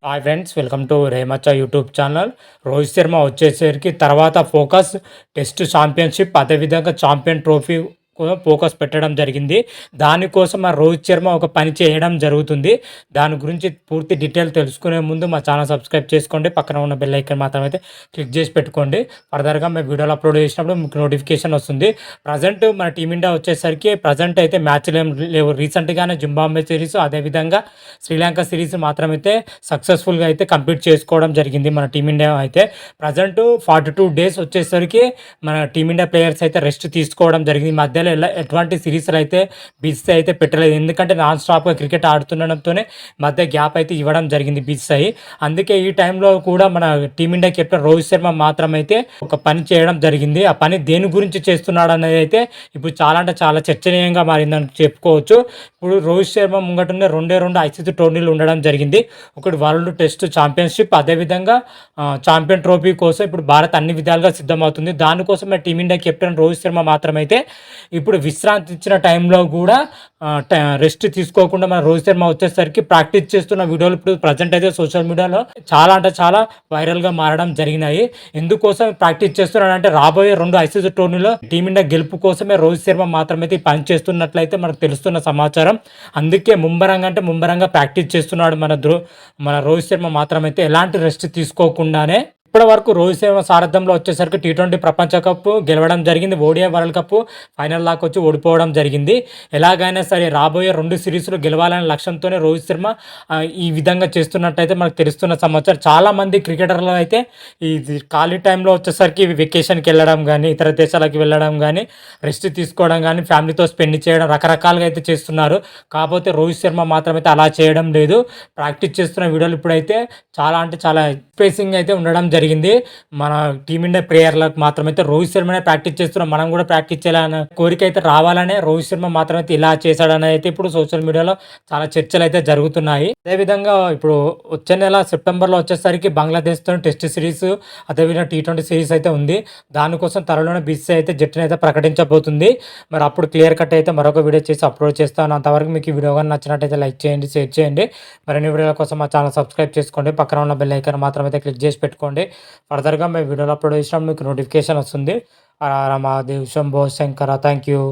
Hi friends, welcome to రేమచ్చ YouTube channel. Rohit Sharma వచ్చేసరికి తర్వాత ఫోకస్ టెస్ట్ ఛాంపియన్షిప్, అదేవిధంగా ఛాంపియన్ ట్రోఫీ ఫోకస్ పెట్టడం జరిగింది. దానికోసం మా రోహిత్ శర్మ ఒక పని చేయడం జరుగుతుంది. దాని గురించి పూర్తి డీటెయిల్ తెలుసుకునే ముందు మా ఛానల్ సబ్స్క్రైబ్ చేసుకోండి, పక్కన ఉన్న బెల్ ఐకాన్ మాత్రం అయితే క్లిక్ చేసి పెట్టుకోండి. ఫర్దర్గా మేము వీడియోలు అప్లోడ్ చేసినప్పుడు మీకు నోటిఫికేషన్ వస్తుంది. ప్రజెంట్ మన టీమిండియా వచ్చేసరికి ప్రజెంట్ అయితే మ్యాచ్లు ఏం లేవు. రీసెంట్గానే జింబాబ్వే సిరీస్, అదేవిధంగా శ్రీలంక సిరీస్ మాత్రమైతే సక్సెస్ఫుల్గా అయితే కంప్లీట్ చేసుకోవడం జరిగింది మన టీమిండియా అయితే. ప్రజెంట్ 42 days వచ్చేసరికి మన టీమిండియా ప్లేయర్స్ అయితే రెస్ట్ తీసుకోవడం జరిగింది. మధ్యలో ఎటువంటి సిరీస్లు అయితే బీసీసీ అయితే పెట్టలేదు, ఎందుకంటే నాన్ స్టాప్గా క్రికెట్ ఆడుతుండడంతోనే మధ్య గ్యాప్ అయితే ఇవ్వడం జరిగింది బీసీసీ. అందుకే ఈ టైంలో కూడా మన టీమిండియా కెప్టెన్ రోహిత్ శర్మ మాత్రమైతే ఒక పని చేయడం జరిగింది. ఆ పని దేని గురించి చేస్తున్నాడు అనేది అయితే ఇప్పుడు చాలా అంటే చాలా చర్చనీయంగా మారిందని చెప్పుకోవచ్చు. ఇప్పుడు రోహిత్ శర్మ ముంగటనే రెండు ఐసీసీ టోర్నీలు ఉండడం జరిగింది. ఒకటి వరల్డ్ టెస్ట్ ఛాంపియన్షిప్, అదేవిధంగా ఛాంపియన్ ట్రోఫీ కోసం ఇప్పుడు భారత్ అన్ని విధాలుగా సిద్ధమవుతుంది. దానికోసమే టీమిండియా కెప్టెన్ రోహిత్ శర్మ మాత్రమైతే ఇప్పుడు విశ్రాంతి ఇచ్చిన టైంలో కూడా రెస్ట్ తీసుకోకుండా మన రోహిత్ శర్మ వచ్చేసరికి ప్రాక్టీస్ చేస్తున్న వీడియోలు ఇప్పుడు ప్రజెంట్ అయితే సోషల్ మీడియాలో చాలా అంటే చాలా వైరల్గా మారడం జరిగినాయి. ఎందుకోసం ప్రాక్టీస్ చేస్తున్నాడంటే రాబోయే 2 ఐసీసీ టోర్నీలో టీమిండియా గెలుపు కోసమే రోహిత్ శర్మ మాత్రమైతే పని చేస్తున్నట్లయితే మనకు తెలుస్తున్న సమాచారం. అందుకే ముమ్మరంగా ప్రాక్టీస్ చేస్తున్నాడు మన రోహిత్ శర్మ మాత్రమైతే ఎలాంటి రెస్ట్ తీసుకోకుండానే. ఇప్పటి వరకు రోహిత్ శర్మ సారథ్యంలో వచ్చేసరికి T20 ప్రపంచ కప్ గెలవడం జరిగింది. ఓడిఐ వరల్డ్ కప్ ఫైనల్ దాకా వచ్చి ఓడిపోవడం జరిగింది. ఎలాగైనా సరే రాబోయే 2 సిరీస్లు గెలవాలనే లక్ష్యంతోనే రోహిత్ శర్మ ఈ విధంగా చేస్తున్నట్టయితే మనకు తెలుస్తున్న సమాచారం. చాలామంది క్రికెటర్లు అయితే ఈ ఖాళీ టైంలో వచ్చేసరికి వెకేషన్కి వెళ్ళడం కానీ, ఇతర దేశాలకు వెళ్ళడం కానీ, రెస్ట్ తీసుకోవడం కానీ, ఫ్యామిలీతో స్పెండ్ చేయడం రకరకాలుగా అయితే చేస్తున్నారు. కాకపోతే రోహిత్ శర్మ మాత్రమైతే అలా చేయడం లేదు. ప్రాక్టీస్ చేస్తున్న వీడియోలు ఇప్పుడైతే చాలా అంటే చాలా స్పేసింగ్ అయితే ఉండడం జరిగింది. మన టీమిండియా ప్లేయర్లకు మాత్రమైతే రోహిత్ శర్మనే ప్రాక్టీస్ చేస్తున్నాం, మనం కూడా ప్రాక్టీస్ చేయాలన్న కోరిక అయితే రావాలనే రోహిత్ శర్మ మాత్రమైతే ఇలా చేశాడని అయితే ఇప్పుడు సోషల్ మీడియాలో చాలా చర్చలు అయితే జరుగుతున్నాయి. అదేవిధంగా ఇప్పుడు వచ్చే నెల సెప్టెంబర్లో వచ్చేసరికి బంగ్లాదేశ్తో టెస్ట్ సిరీస్, అదేవిధంగా T20 సిరీస్ అయితే ఉంది. దానికోసం త్వరలోనే బీసీసీ అయితే జట్టును అయితే ప్రకటించబోతుంది. మరి అప్పుడు క్లియర్ కట్ అయితే మరొక వీడియో చేసి అప్లోడ్ చేస్తాను. అంతవరకు మీకు ఈ వీడియో కానీ నచ్చినట్టయితే లైక్ చేయండి, షేర్ చేయండి. మరిన్ని వీడియోల కోసం మా ఛానల్ సబ్స్క్రైబ్ చేసుకోండి, పక్కన ఉన్న బెల్ ఐకాన్ మాత్రమైతే క్లిక్ చేసి పెట్టుకోండి. ఫర్దర్గా మేము వీడియోలు అప్లోడ్ చేసినప్పుడు మీకు నోటిఫికేషన్ వస్తుంది. రామాదేవ్ శంభో శంకర. Thank you.